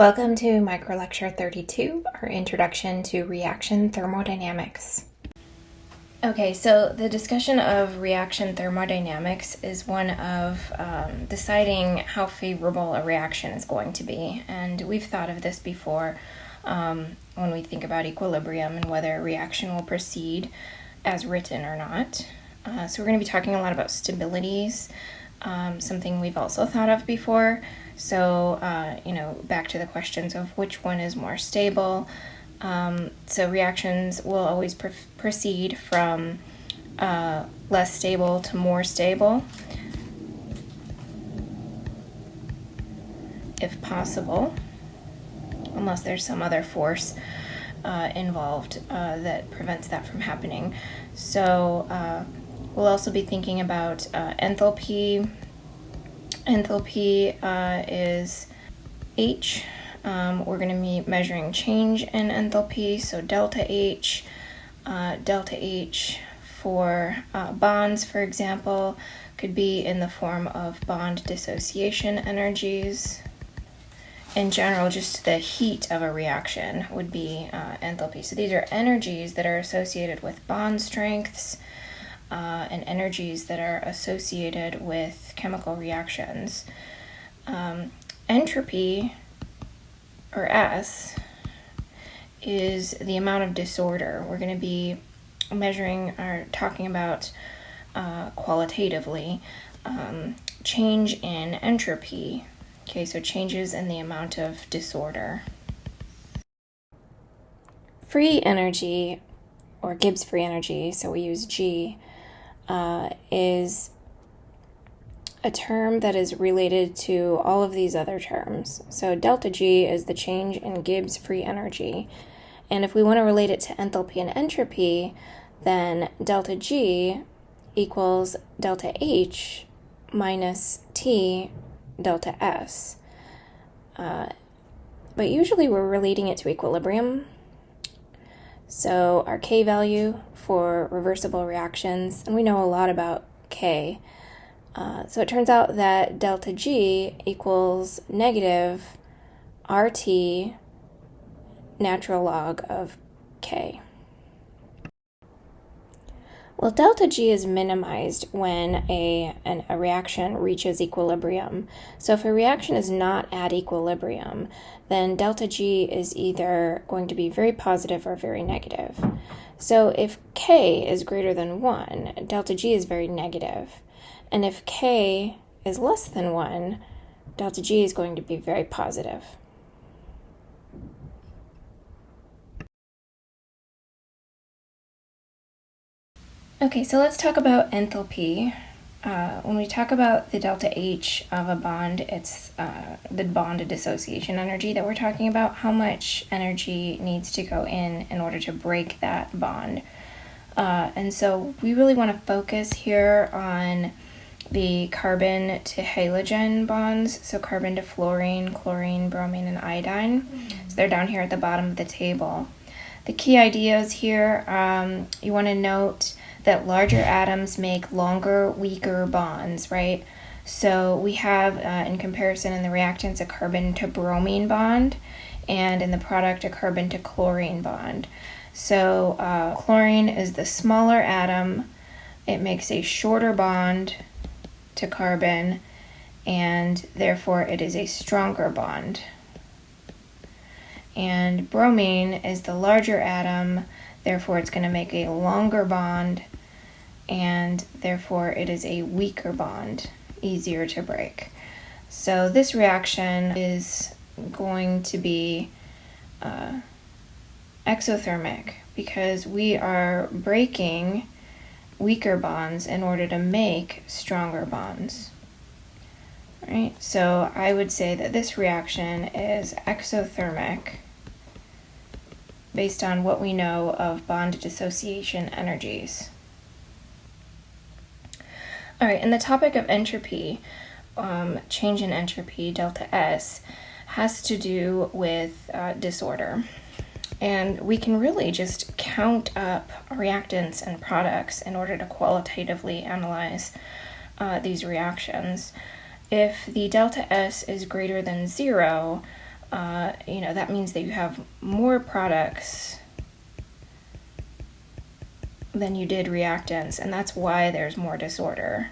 Welcome to Microlecture 32, our Introduction to Reaction Thermodynamics. Okay, so the discussion of reaction thermodynamics is one of deciding how favorable a reaction is going to be. And we've thought of this before when we think about equilibrium and whether a reaction will proceed as written or not. So we're going to be talking a lot about stabilities, something we've also thought of before. So, back to the questions of which one is more stable. So reactions will always proceed from less stable to more stable, if possible, unless there's some other force involved that prevents that from happening. So we'll also be thinking about enthalpy. Enthalpy is H. We're going to be measuring change in enthalpy, so delta H for bonds, for example, could be in the form of bond dissociation energies. In general, just the heat of a reaction would be enthalpy. So these are energies that are associated with bond strengths and energies that are associated with chemical reactions. Entropy, or S, is the amount of disorder. We're going to be measuring or talking about qualitatively change in entropy. Okay, so changes in the amount of disorder. Free energy, or Gibbs free energy, so we use G, is a term that is related to all of these other terms. So delta G is the change in Gibbs free energy. And if we want to relate it to enthalpy and entropy, then delta G equals delta H minus T delta S. But usually we're relating it to equilibrium. So our K value for reversible reactions, and we know a lot about K. So it turns out that delta G equals negative RT natural log of K. Well, delta G is minimized when a reaction reaches equilibrium. So if a reaction is not at equilibrium, then delta G is either going to be very positive or very negative. So if K is greater than 1, delta G is very negative. And if K is less than 1, delta G is going to be very positive. Okay, so let's talk about enthalpy. When we talk about the delta H of a bond, it's the bond dissociation energy that we're talking about, how much energy needs to go in order to break that bond. And so we really want to focus here on the carbon to halogen bonds, so carbon to fluorine, chlorine, bromine, and iodine. So they're down here at the bottom of the table. The key ideas here, you want to note that larger atoms make longer, weaker bonds, right? So we have, in comparison in the reactants, a carbon to bromine bond, and in the product, a carbon to chlorine bond. So chlorine is the smaller atom. It makes a shorter bond to carbon, and therefore it is a stronger bond. And bromine is the larger atom, therefore it's going to make a longer bond, and therefore it is a weaker bond, easier to break. So this reaction is going to be exothermic because we are breaking weaker bonds in order to make stronger bonds. All right, so I would say that this reaction is exothermic based on what we know of bond dissociation energies. All right, and the topic of entropy, change in entropy, delta S, has to do with disorder. And we can really just count up reactants and products in order to qualitatively analyze these reactions. If the delta S is greater than 0, that means that you have more products than you did reactants, and that's why there's more disorder.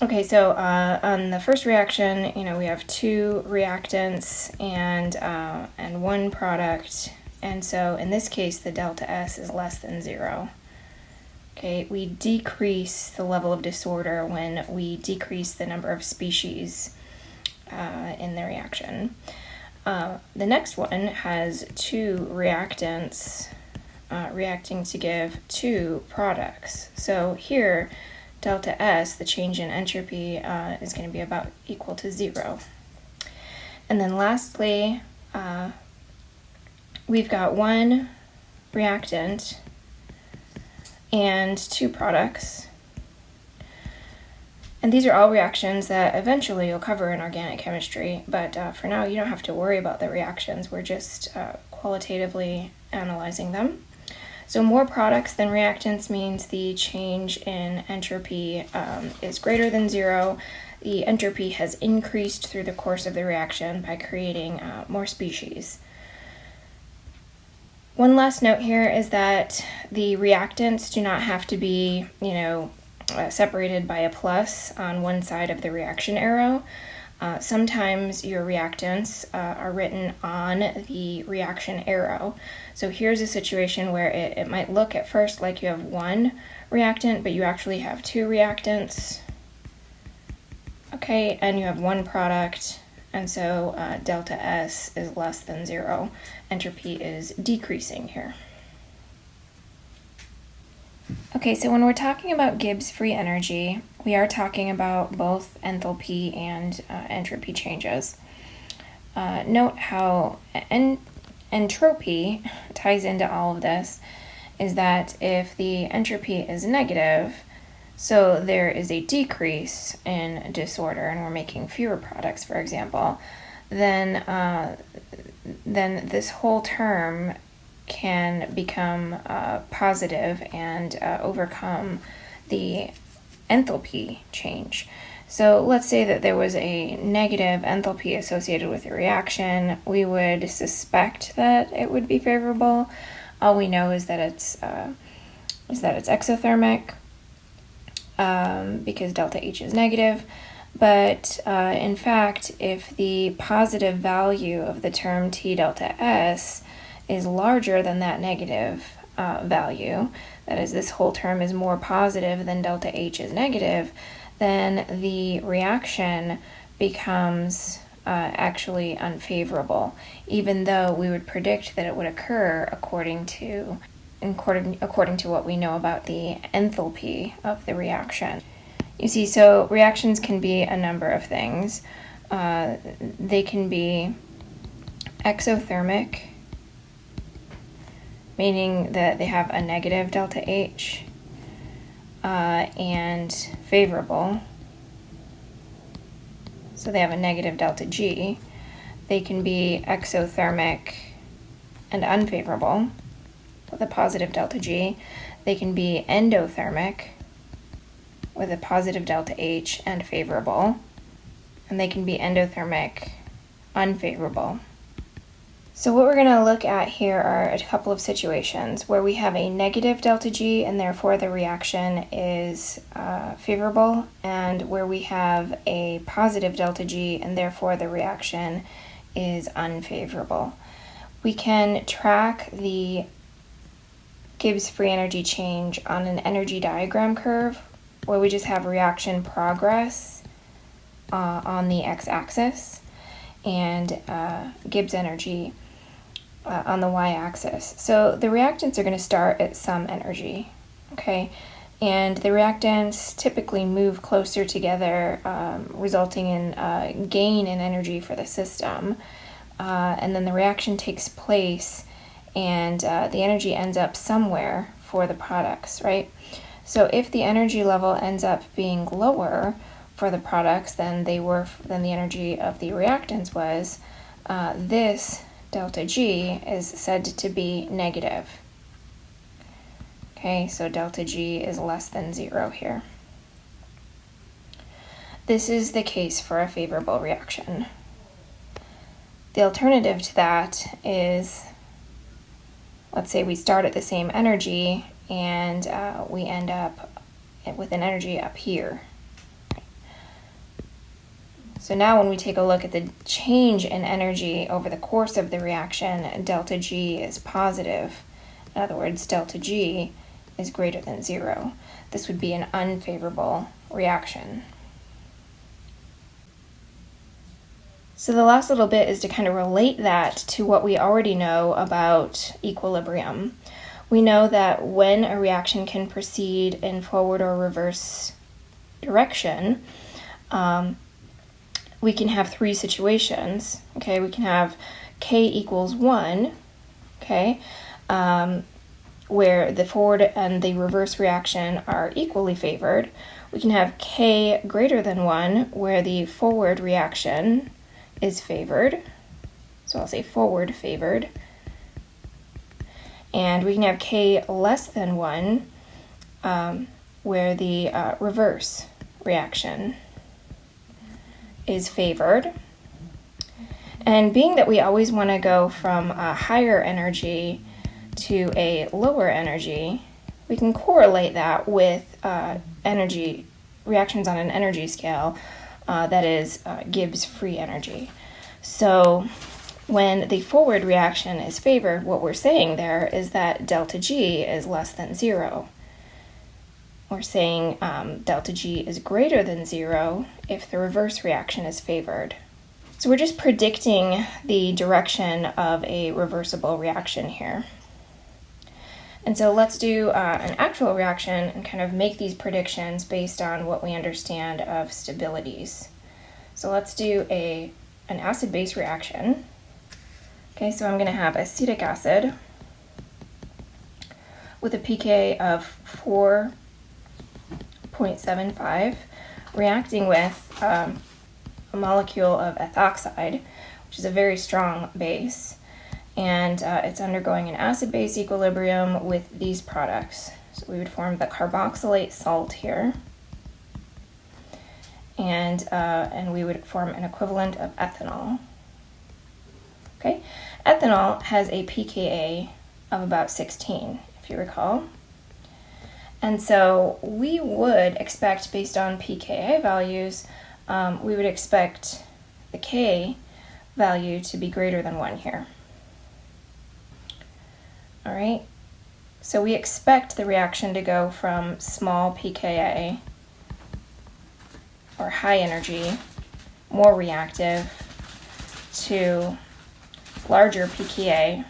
Okay, so on the first reaction, we have 2 reactants and 1 product, and so in this case, the delta S is less than 0. Okay, we decrease the level of disorder when we decrease the number of species in the reaction. The next one has 2 reactants reacting to give 2 products. So here, delta S, the change in entropy, is going to be about equal to 0. And then lastly, we've got 1 reactant and 2 products. And these are all reactions that eventually you'll cover in organic chemistry, but for now you don't have to worry about the reactions. We're just qualitatively analyzing them. So more products than reactants means the change in entropy is greater than 0. The entropy has increased through the course of the reaction by creating more species. One last note here is that the reactants do not have to be, separated by a plus on one side of the reaction arrow. Sometimes your reactants are written on the reaction arrow. So here's a situation where it might look at first like you have 1 reactant, but you actually have 2 reactants. Okay, and you have 1 product, and so delta S is less than 0. Entropy is decreasing here. Okay, so when we're talking about Gibbs free energy, we are talking about both enthalpy and entropy changes. Note how entropy ties into all of this is that if the entropy is negative, so there is a decrease in disorder and we're making fewer products, for example, then this whole term can become positive and overcome the enthalpy change. So let's say that there was a negative enthalpy associated with a reaction. We would suspect that it would be favorable. All we know is that it's exothermic because delta H is negative. But in fact, if the positive value of the term T delta S is larger than that negative value, that is, this whole term is more positive than delta H is negative, then the reaction becomes actually unfavorable, even though we would predict that it would occur according to what we know about the enthalpy of the reaction. You see, so reactions can be a number of things. They can be exothermic, meaning that they have a negative delta H, and favorable, so they have a negative delta G. They can be exothermic and unfavorable with a positive delta G. They can be endothermic with a positive delta H and favorable, and they can be endothermic unfavorable. So what we're going to look at here are a couple of situations where we have a negative delta G and therefore the reaction is favorable, and where we have a positive delta G and therefore the reaction is unfavorable. We can track the Gibbs free energy change on an energy diagram curve where we just have reaction progress on the x-axis and Gibbs energy on the y-axis. So the reactants are going to start at some energy, okay? And the reactants typically move closer together, resulting in gain in energy for the system. And then the reaction takes place and the energy ends up somewhere for the products, right? So if the energy level ends up being lower for the products than the energy of the reactants was, this delta G is said to be negative. Okay, so delta G is less than 0 here. This is the case for a favorable reaction. The alternative to that is, let's say we start at the same energy and we end up with an energy up here. So now when we take a look at the change in energy over the course of the reaction, delta G is positive. In other words, delta G is greater than 0. This would be an unfavorable reaction. So the last little bit is to kind of relate that to what we already know about equilibrium. We know that when a reaction can proceed in forward or reverse direction, we can have three situations. Okay, we can have K equals 1, okay, where the forward and the reverse reaction are equally favored. We can have K greater than 1, where the forward reaction is favored. So I'll say forward favored. And we can have K less than 1, where the reverse reaction is favored. And being that we always want to go from a higher energy to a lower energy, we can correlate that with energy reactions on an energy scale that is Gibbs free energy. So when the forward reaction is favored, what we're saying there is that delta G is less than 0. We're saying delta G is greater than 0 if the reverse reaction is favored. So we're just predicting the direction of a reversible reaction here. And so let's do an actual reaction and kind of make these predictions based on what we understand of stabilities. So let's do an acid-base reaction. Okay, so I'm going to have acetic acid with a pK of 4.75 reacting with a molecule of ethoxide, which is a very strong base, and it's undergoing an acid-base equilibrium with these products. So we would form the carboxylate salt here, and we would form an equivalent of ethanol. Okay, ethanol has a pKa of about 16, if you recall. And so we would expect, based on pKa values, we would expect the K value to be greater than 1 here. All right, so we expect the reaction to go from small pKa, or high energy, more reactive, to larger pKa,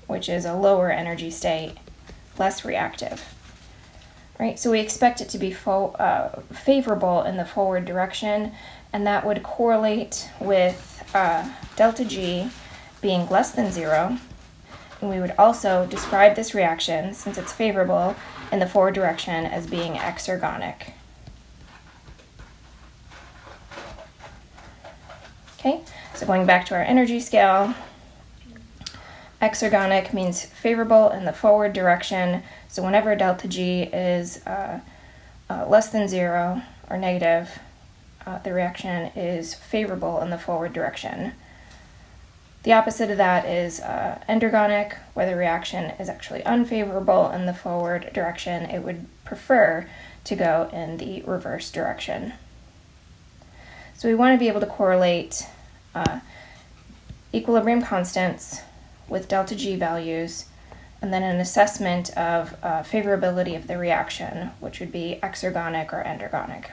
which is a lower energy state, less reactive. Right, so we expect it to be favorable in the forward direction, and that would correlate with delta G being less than 0. And we would also describe this reaction, since it's favorable in the forward direction, as being exergonic. Okay, so going back to our energy scale, exergonic means favorable in the forward direction. So whenever delta G is less than 0 or negative, the reaction is favorable in the forward direction. The opposite of that is endergonic, where the reaction is actually unfavorable in the forward direction. It would prefer to go in the reverse direction. So we want to be able to correlate equilibrium constants with delta G values, and then an assessment of favorability of the reaction, which would be exergonic or endergonic.